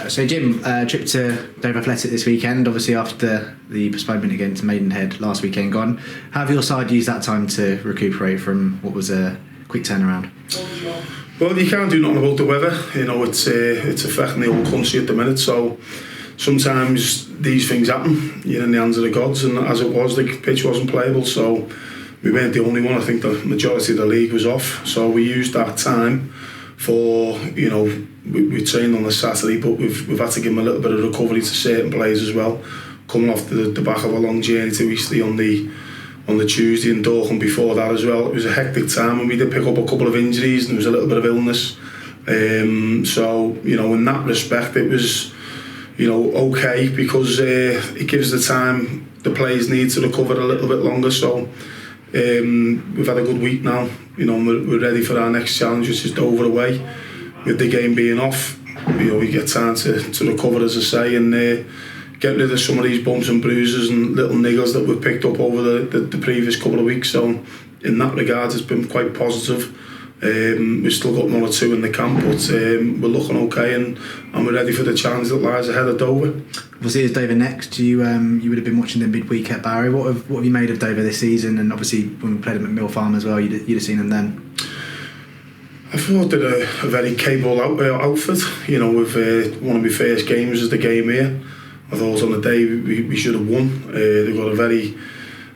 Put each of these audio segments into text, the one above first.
So Jim, trip to Dover Athletic this weekend, obviously after the postponement against Maidenhead last weekend gone. How have your side used that time to recuperate from what was a quick turnaround? Well, you can't do nothing about the weather. You know, it's affecting the whole country at the minute, so sometimes these things happen. You're in the hands of the gods, and as it was, the pitch wasn't playable, so we weren't the only one. I think the majority of the league was off, so we used that time for, you know, we trained on the Saturday, but we've had to give them a little bit of recovery to certain players as well, coming off the back of a long journey to Eastleigh on the Tuesday, and Dorking before that as well. It was a hectic time, and we did pick up a couple of injuries, and there was a little bit of illness. So, you know, in that respect, it was, you know, okay, because it gives the time the players need to recover a little bit longer. So we've had a good week now. You know, we're ready for our next challenge, which is Dover away. With the game being off, you know, we get time to recover, as I say, and get rid of some of these bumps and bruises and little niggles that we've picked up over the previous couple of weeks. So in that regard, it's been quite positive. We've still got 1 or 2 in the camp, but we're looking okay, and we're ready for the challenge that lies ahead of Dover. Obviously, as Dover next, you would have been watching them midweek at Barry. What have you made of Dover this season? And obviously, when we played them at Mill Farm as well, you'd have seen them then. I thought they're a very capable outfit. You know, with one of my first games was the game here. I thought on the day we should have won. They've got a very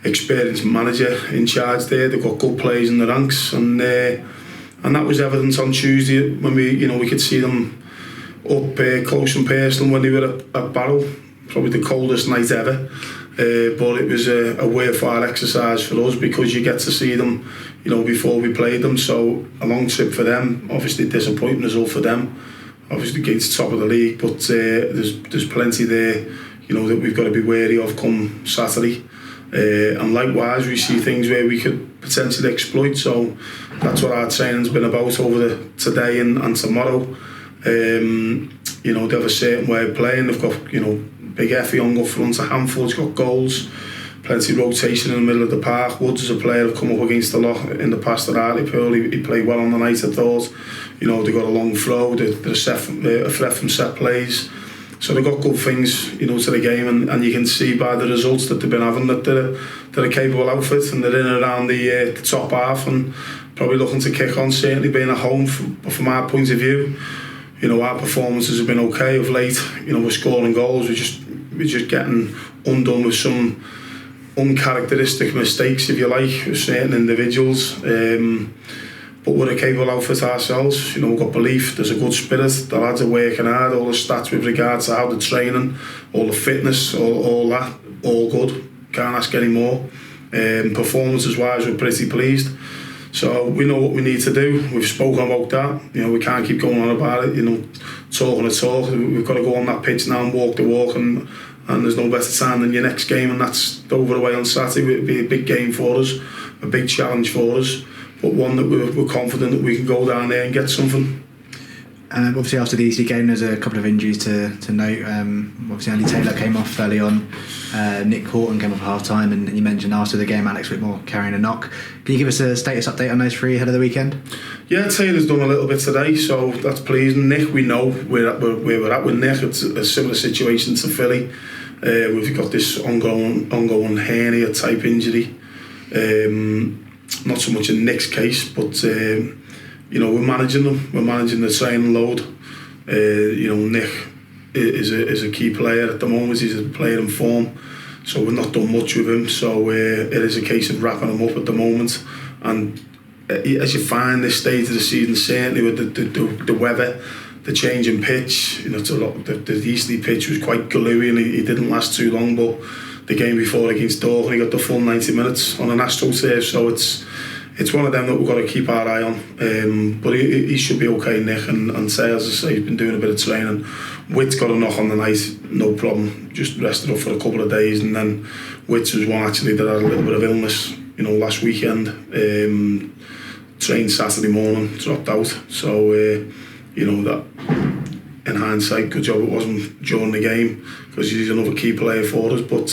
experienced manager in charge there. They've got good players in the ranks, and that was evidence on Tuesday when we could see them up close and personal when they were at Barrow. Probably the coldest night ever. But it was a worthwhile exercise for us, because you get to see them, you know, before we played them. So a long trip for them, obviously disappointing result for them, obviously against the top of the league, but there's plenty there, you know, that we've got to be wary of come Saturday. And likewise, we see things where we could potentially exploit, so that's what our training's been about over today and tomorrow. You know, they have a certain way of playing. They've got, you know, Big Effie on up front, a handful's got goals, plenty of rotation in the middle of the park. Woods is a player who've come up against a lot in the past at Hartlepool. He played well on the night, I thought. You know, they got a long throw, they're a threat from set plays. So they've got good things, you know, to the game, and you can see by the results that they've been having that they're a capable outfit, and they're in and around the top half, and probably looking to kick on, certainly being at home. From our point of view, you know, our performances have been okay of late. You know, we're scoring goals, we're just getting undone with some uncharacteristic mistakes, if you like, with certain individuals. But we're a capable outfit ourselves. You know, we've got belief, there's a good spirit, the lads are working hard, all the stats with regards to how they're training, all the fitness, all that, all good. Can't ask any more. Performances wise, we're pretty pleased. So we know what we need to do. We've spoken about that. You know, we can't keep going on about it, you know, talking the talk. We've got to go on that pitch now and walk the walk, and there's no better time than your next game, and that's Dover away on Saturday. It'll be a big game for us, a big challenge for us, but one that we're confident that we can go down there and get something. Obviously after the Eastleigh game there's a couple of injuries to note. Obviously Andy Taylor came off early on, Nick Horton came off at half time, and you mentioned after the game Alex Whitmore carrying a knock. Can you give us a status update on those three ahead of the weekend? Yeah, Taylor's done a little bit today, so that's pleasing. Nick, we know where we're at with Nick. It's a similar situation to Philly. We've got this ongoing hernia type injury. Not so much in Nick's case, but you know, we're managing them. We're managing the training load. You know, Nick is a key player at the moment. He's a player in form, so we've not done much with him. So it is a case of wrapping him up at the moment. And as you find this stage of the season, certainly with the weather, the change in pitch, you know, the Eastleigh pitch was quite gluey, and he didn't last too long. But the game before against Dorking, he got the full 90 minutes on an AstroTurf, so it's one of them that we've got to keep our eye on. But he should be okay, Nick, and say, as I say, he's been doing a bit of training. Witt's got a knock on the night, no problem, just rested up for a couple of days, and then Witts was one actually that had a little bit of illness, you know, last weekend. Trained Saturday morning, dropped out, so you know, that in hindsight, good job it wasn't during the game, because he's another key player for us. But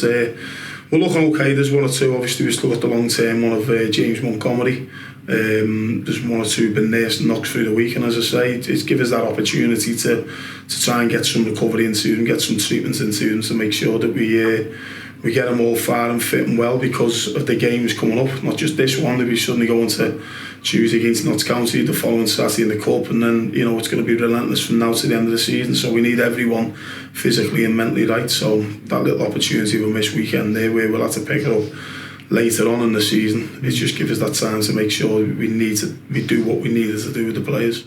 we're looking okay. There's one or two, obviously we've still got the long term one of James Montgomery, There's one or two been nursed knocks through the week, and as I say, it's give us that opportunity to try and get some recovery into them, get some treatments into them, to make sure that we get them all far and fit and well, because of the games coming up. Not just this one, that we suddenly go into Tuesday against Notts County, the following Saturday in the Cup, and then it's going to be relentless from now to the end of the season. So we need everyone physically and mentally right. So that little opportunity of a missed weekend there, where we'll have to pick it up later on in the season, it just gives us that time to make sure we do what we needed to do with the players.